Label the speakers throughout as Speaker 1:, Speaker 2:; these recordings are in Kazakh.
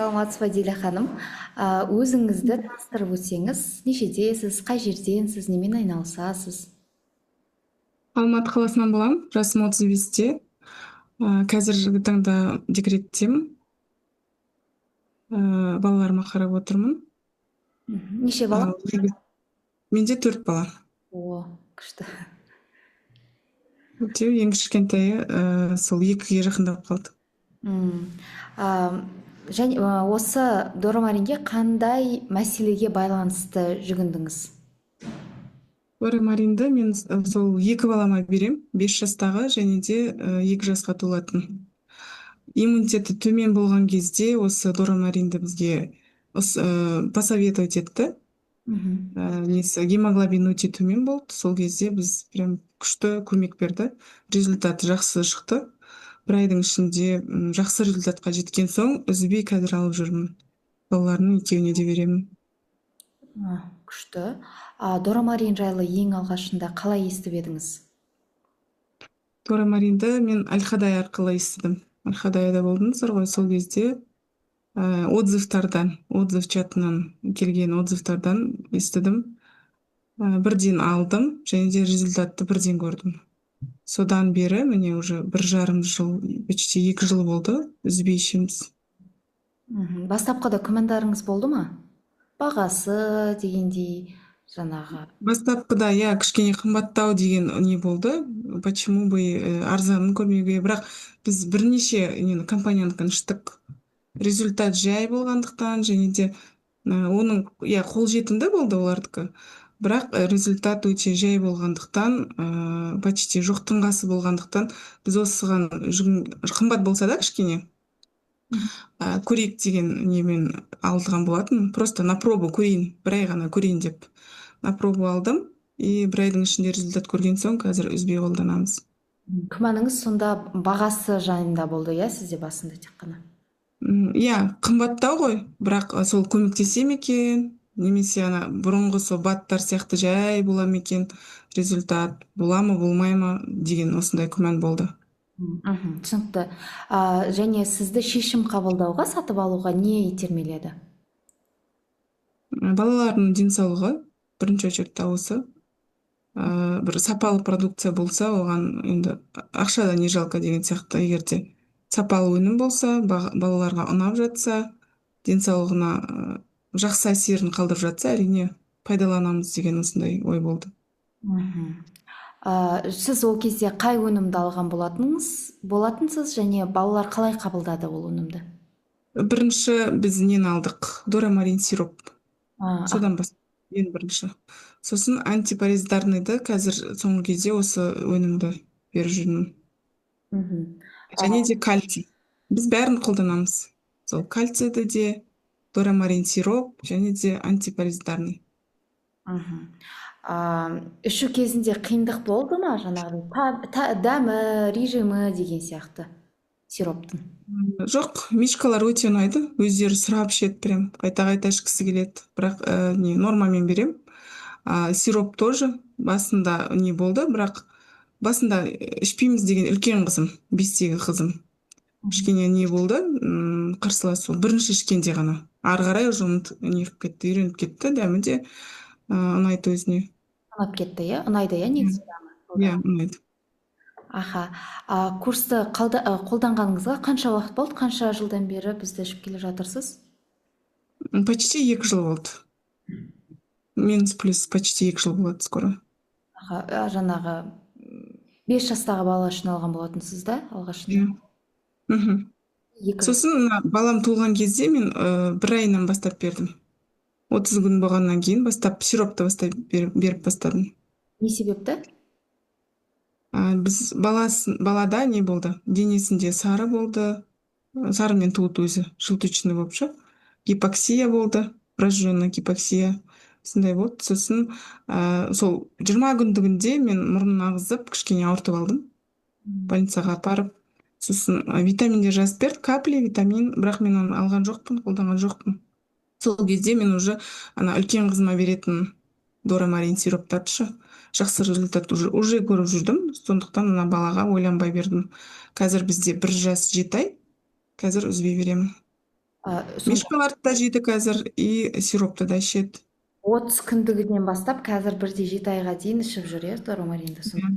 Speaker 1: саламатсыз ба Диля ханым? Өзіңізді таныстырып өтсеңіз, нешедесіз, қай жерденсіз, немен айналысасыз?
Speaker 2: Алматы қаласынан боламын, жасым 35-те. Қазіргі таңда декреттемін. Балаларыма қарап отырмын.
Speaker 1: Неше бала?
Speaker 2: Менде 4 бала.
Speaker 1: О, күшті.
Speaker 2: Өйтеу ең кішкентайы сол 2-ге жақындап қалды.
Speaker 1: М, а, Және осы Дора Маринге қандай мәселеге байланысты жүгіндіңіз?
Speaker 2: Маринді мен сол 2 балама берем, 5 жастағы және де 2 жасқа толатын. Иммунитеті төмен болған кезде осы Маринді бізге посоветовать етті. Несі гемоглобин өте төмен болды. Сол кезде біз прям күшті көмек берді. Результаты жақсы шықты. Бір айдың ішінде жақсы результатқа жеткен соң үзбей қазір алып жүрмін. Балаларының екеуіне де беремін.
Speaker 1: Күшті. Дора Марин жайлы ең алғашында қалай естіп едіңіз?
Speaker 2: Маринді мен Аль-Хадай арқылы естідім. Аль-Хадайда болдыңыздар ғой, сол кезде отзыв чатынан келген отзывтардан естідім. Бірден алдым және де результатты бірден көрдім. Содан бері міне уже 1,5 жыл, почти 2 жыл болды, үзбей ішеміз.
Speaker 1: Бастапқыда күмәндарыңыз болды ма? Бағасы дегендей жаңағы.
Speaker 2: Бастапқыда кішкене қымбаттау деген не болды. Почему бы арзанын көрмеуге, бірақ біз бірнеше компанияныкін іштік. Результат жай болғандықтан және де оның қолжетімді болды олардікі. Бірақ результат өте жай болғандықтан, почти жоқтың қасы болғандықтан біз осыған қымбат болса да кішкене көрейік деген немен алдыған болатын. Просто на пробу көрейін, бір ай ғана көрейін деп на пробу алдым. И бір айдың ішінде результат көрген соң қазір үзбей қолданамыз.
Speaker 1: Күмәніңіз сонда бағасы жайында болды, сізде басында тек қана?
Speaker 2: Қымбаттау ғой, бірақ сол көмектесе ме екен, немесе бұрынғы сол баттар сияқты жай бола ма екен, результат бола ма болмай ма деген осындай күмән болды.
Speaker 1: Түсінікті. Және сізді шешім қабылдауға, сатып алуға не итермеледі?
Speaker 2: Балалардың денсаулығы бірінші очередьте осы. Бір сапалы продукция болса, оған енді ақшада не жалко деген сияқты. Егер де сапалы өнім болса, балаларға ұнап жатса, денсаулығына жақсы әсерін қалдырып жатса, әрине пайдаланамыз деген осындай ой болды.
Speaker 1: Сіз ол кезде қай өнімді алған болатынсыз және балалар қалай қабылдады ол өнімді?
Speaker 2: Бірінші біз нені алдық? Дора Марин сироп. Содан бастап ең бірінші. Сосын антипаразитарныйды қазір соңғы кезде осы өнімді беріп жүрмін. Және де кальций. Біз бәрін қолданамыз. Сол кальцийді де, Дора Марин сироп және де антипаразитарный.
Speaker 1: Ішу кезінде қиындық болды ма, жаңағы дәмі, режимі деген сияқты сироптың?
Speaker 2: Жоқ, мишкалар өте ұнайды. Өздері сұрап ішеді, прям қайта-қайта ішкісі келеді. Бірақ нормамен берем. Сироп тоже басында не болды, бірақ басында ішпейміз деген үлкен қызым, 5-тегі қызым. Кішкене не болды, қарсыласу. Бірінші ішкенде ғана. Ары қарай уже неғып кетті, үйреніп кетті, дәмі де ұнайды өзіне.
Speaker 1: Ұнап кетті, ұнайды, негізі дәмі?
Speaker 2: Ұнайды.
Speaker 1: Курсты қолданғаныңызға қанша уақыт болды? Қанша жылдан бері бізді ішіп келе жатырсыз?
Speaker 2: Почти 2 жыл болды. Минус плюс почти 2 жыл болады скоро.
Speaker 1: Жаңағы 5 жастағы бала үшін алған болатынсыз да, алғашында?
Speaker 2: Сосын балам туылған кезде мен 1 айынан бастап бердім. 30 күн болғаннан кейін сиропты беріп бастадым.
Speaker 1: Не себепті?
Speaker 2: Біз балада не болды? Денесінде сары болды. Сарымен туылды өзі, желточный болып ше. Гипоксия болды, врожденная гипоксия. Сондай болды. Сосын сол 20 күндігінде мен мұрнын ағызып, кішкене ауыртып алдым. Больницаға апарып. Сосын витаминдер жазып берді, капли витамин, бірақ мен оны алған жоқпын, қолданған жоқпын. Сол кезде мен уже үлкен қызыма беретін Дора Марин сироптарды жақсы результат уже көріп жүрдім. Сондықтан балаға ойланбай бердім. Қазір бізде 1 жас 7 ай. Қазір үзбей беремін.
Speaker 1: Сонда
Speaker 2: Мишкаларды да жейді қазір, и сиропты да ішеді.
Speaker 1: 30 күндігінен бастап қазір 1-7 айға дейін ішіп жүр, иә, доромаринді
Speaker 2: Иә,
Speaker 1: сонда.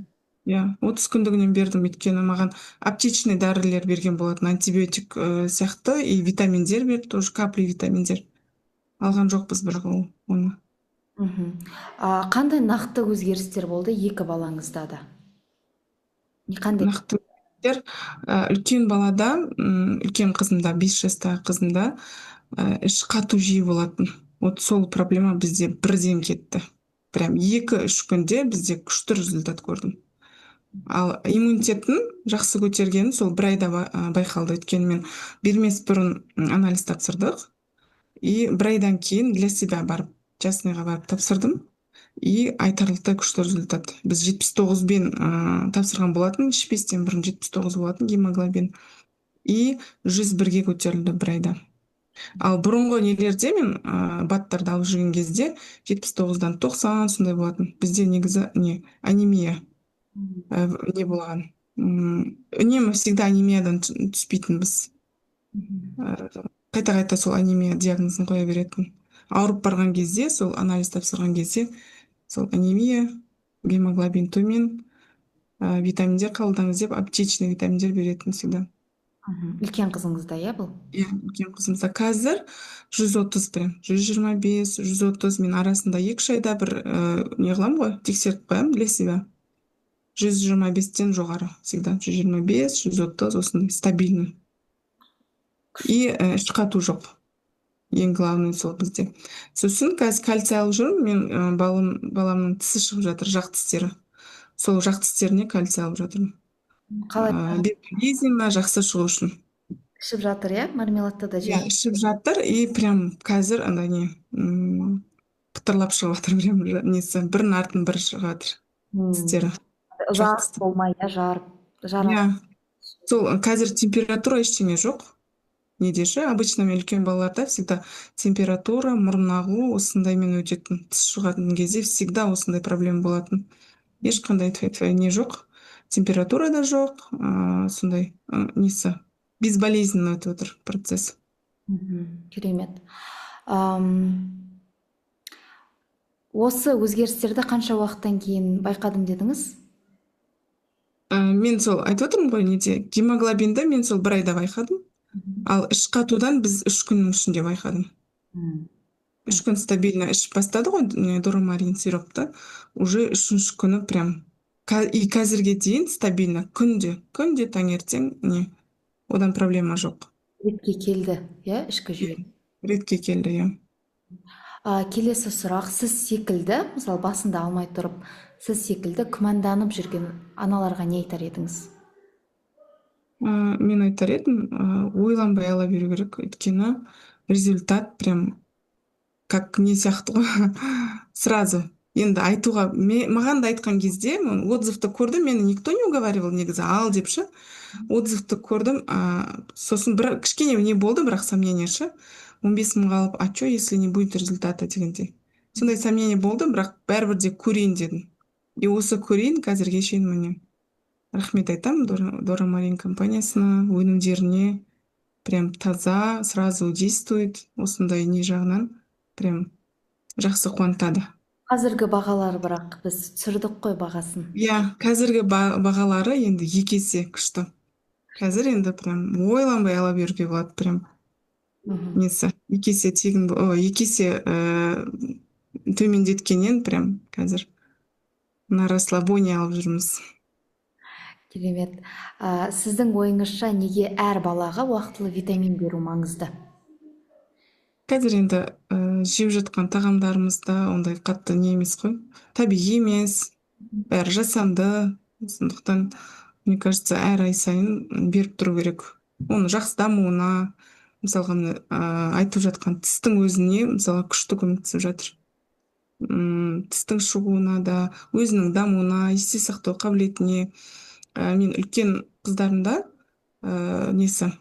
Speaker 2: иә, 30 күндігінен бердім, өйткені маған аптечный дәрілер берген болатын, антибиотик сияқты, и витаминдер берді, тоже капли витаминдер. Алған жоқпыз бірақ оны.
Speaker 1: Мгм. Қандай нақты өзгерістер болды екі балаңызда да? Қандай?
Speaker 2: Нақты өзгерістер, үлкен балада, үлкен қызымда, 5 жастағы қызымда іш қату жиі болатын. Вот сол проблема бізде бірден кетті. Прям 2-3 күнде бізде күшті результат көрдім. Ал иммунитеттің жақсы көтергені сол бір айда байқалды. Өйткені мен бермес бұрын анализ тапсырдық. И бір айдан кейін для себя барып, частныйға барып тапсырдым. И айтарлықтай күшті результат. Біз 79-бен тапсырған болатын, ішпестен бұрын 79 болатын гемоглобин. И 101-ге көтерілді бір айда. Ал бұрынғы нелерде мен баттарды алып жүрген кезде 79-дан 90 сондай болатын. Бізде негізі анемия не болған. Үнемі всегда анемиядан түспейтінбіз. Қайта-қайта сол анемия диагнозын қоя беретін. Ауырып барған кезде, сол анализ тапсырған кезде, сол анемия, гемоглобин төмен, витаминдер қабылдаңыз деп, аптечный витаминдер беретін всегда.
Speaker 1: Үлкен қызыңызда, иә, бұл?
Speaker 2: Иә, үлкен қызымызда қазір 130 прям, 125, 130 мен арасында 2-3 айда бір не қыламын ғой, тексеріп қоямын для себя. 125-тен жоғары всегда, 125, 130 осындай стабильный. И іш қату жоқ. Ең главный сол бізде. Сосын қазір кальций алып жүрмін. Мен баламның тісі шығып жатыр, жақ тістері. Сол жақ тістеріне кальций алып жатырмын.
Speaker 1: Қалай
Speaker 2: Безіма жақсы шығу үшін.
Speaker 1: ішіп жатыр, иә? Мармеладты да
Speaker 2: Иә,
Speaker 1: жеп.
Speaker 2: ішіп жатыр, и прям қазір андай не пытырлап шығып жатыр, прям несі, бірінің артын бірі шығып жатыр тістері. Жақ
Speaker 1: Ұзақ
Speaker 2: тісті.
Speaker 1: болмай, иә, жарып.
Speaker 2: Иә, сол қазір температура ештеңе жоқ. Неде ше, обычно мен үлкен балаларда всегда температура, мұрын ағу осындаймен өтетін. Тіс шығатын кезде всегда осындай проблема болатын. Ешқандай не жоқ. Температура да жоқ. Сондай несі. Безболезненно өтіп отыр процесс.
Speaker 1: Керемет. Осы өзгерістерді қанша уақыттан кейін байқадым дедіңіз?
Speaker 2: Мен сол айтып отырмын ғой, неде гемоглобинді мен сол бір айда байқадым. Ал іш қатудан біз 3 күннің ішінде байқадым. 3 күн стабильно ішіп бастады ғой доромарин сиропты. Уже 3-ші күні прям. И қазірге дейін стабильно. Күнде таңертең не. Одан проблема жоқ.
Speaker 1: Ретке келді, иә, ішкі жүйе.
Speaker 2: Ретке келді, иә.
Speaker 1: Келесі сұрақ, сіз секілді, мысалы басында алмай тұрып, сіз секілді күмәнданып жүрген аналарға не айтар едіңіз?
Speaker 2: Мен айтар едім, ойланбай ала беру керек. Өйткені результат прям как не сияқты ғой. Сразу. Енді айтуға, маған да айтқан кезде, отзывты көрдім, мені никто не уговаривал негізі, ал деп ше. Отзывты көрдім, сосын бір кішкене не болды, бірақ сомнение ше. 15 мыңға алып, а что, если не будет результата дегендей. Сондай сомнение болды, бірақ бәрібір де көрейін дедім. И осы көрейін қазірге шейін міне. Рахмет айтамын Доромарин компаниясына, өнімдеріне. Прям таза, сразу действует. Осындай не жағынан прям жақсы қуантады.
Speaker 1: Қазіргі бағалары бірақ біз түсірдік қой бағасын.
Speaker 2: Иә, қазіргі бағалары енді 2 есе күшті. Қазір енді прям ойланбай ала беруге болады, прям несі 2 есе тегін, 2 есе төмендеткеннен прям қазір на расслабоне алып жүрміз.
Speaker 1: Керемет. Сіздің ойыңызша неге әр балаға уақытылы витамин беру маңызды?
Speaker 2: Қазір енді жеп жатқан тағамдарымызда ондай қатты не емес қой. Табиғи емес, бәрі жасанды. Сондықтан, мне кажется, әр ай сайын беріп тұру керек. Оны жақсы дамуына, мысалға айтып жатқан тістің өзіне, мысалға күшті көмектесіп жатыр. Тістің шығуына да, өзінің дамуына, есте сақтау қабілетіне. Мен үлкен қыздарымда несі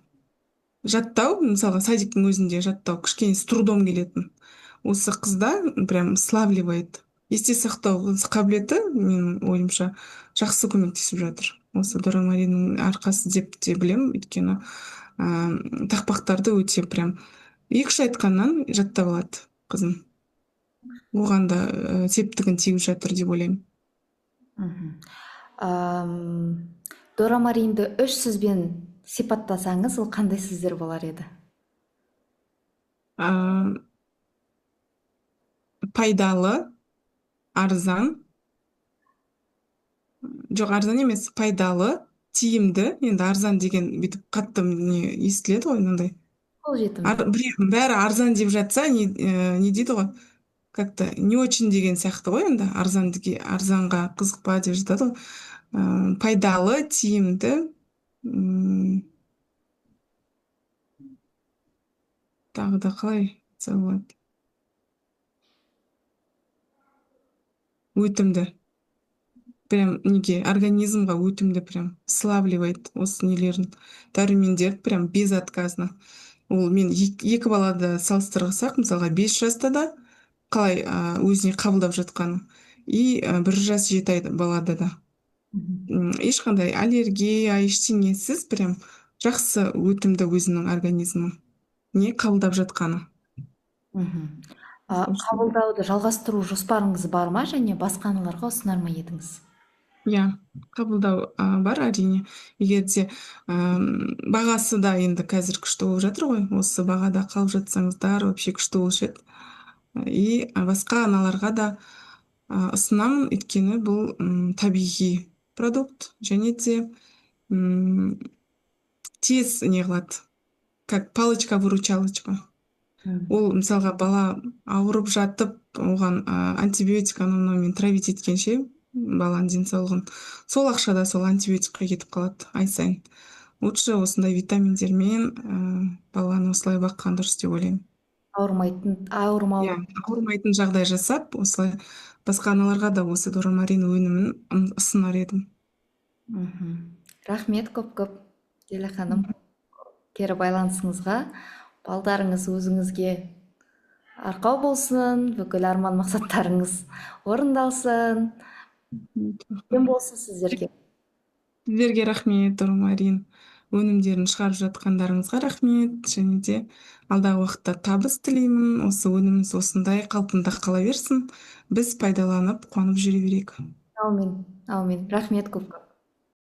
Speaker 2: жаттау, мысалға садиктің өзінде жаттау кішкене с трудом келетін. Осы қызда прям славливает. Есте сақтау қабілеті, менің ойымша, жақсы көмектесіп жатыр. Осы доромариннің арқасы деп те білемін, өйткені тақпақтарды өте прям екі үш айтқаннан жаттап алады қызым. Оған да септігін тигізіп жатыр деп ойлаймын.
Speaker 1: Мгм. Дора Маринді үш сөзбен сипаттасаңыз, ол қандай сөздер болар еді?
Speaker 2: Ам, Пайдалы, арзан, жоқ арзан емес, пайдалы, тиімді. Енді арзан деген бүйтіп қатты не естіледі ғой мынандай.
Speaker 1: Қолжетімді.
Speaker 2: Бәрі арзан деп жатса не дейді ғой, как-то не очень деген сияқты ғой. Енді арзанға қызықпа деп жатады ғой. Пайдалы, тиімді, м, тағы да қалай айтса болады, өтімді. Прям неге организмға өтімді, прям славливает осы нелерін, дәрумендерді прям безотказно. Ол мен екі балады салыстырсақ, мысалға 5 жаста да қалай өзіне қабылдап жатқаны, и 1 жас 7 балада да
Speaker 1: Мгм.
Speaker 2: ешқандай аллергия ештеңесіз прям жақсы өтімді өзінің организмі не қабылдап жатқаны.
Speaker 1: Мгм.
Speaker 2: Осылай.
Speaker 1: Қабылдауды жалғастыру жоспарыңыз бар ма, және басқа аналарға ұсынар ма едіңіз?
Speaker 2: Иә, қабылдау бар әрине. Егер де бағасы да енді қазір күшті болып жатыр ғой, осы бағада қалып жатсаңыздар вообще күшті болушы еді. И басқа аналарға да ұсынамын, өйткені бұл табиғи продукт, және де м, тез не қылады, как палочка-выручалочка.
Speaker 1: Мгм.
Speaker 2: Ол мысалға бала ауырып жатып, оған антибиотик анау мынаумен травить еткенше баланың денсаулығын, сол ақшада сол антибиотикқа кетіп қалады ай сайын. Лучше осындай витаминдермен баланы осылай баққан дұрыс деп ойлаймын.
Speaker 1: Ауырмау.
Speaker 2: Иә, ауырмайтын жағдай жасап, осылай басқа аналарға да осы дорамарин өнімін ұсынар едім.
Speaker 1: Мгм. Рахмет көп-көп, Диля ханым, кері байланысыңызға. Балдарыңыз өзіңізге арқау болсын, бүкіл арман мақсаттарыңыз орындалсын. Дем болсын сіздерге.
Speaker 2: Сіздерге рахмет, дорамарин өнімдерін шығарып жатқандарыңызға рахмет, және де алдағы уақытта табыс тілеймін. Осы өніміміз осындай қалпында қала берсін. Біз пайдаланып, қуанып жүре берейік.
Speaker 1: Аумин, аумин. Рахмет көп-көп.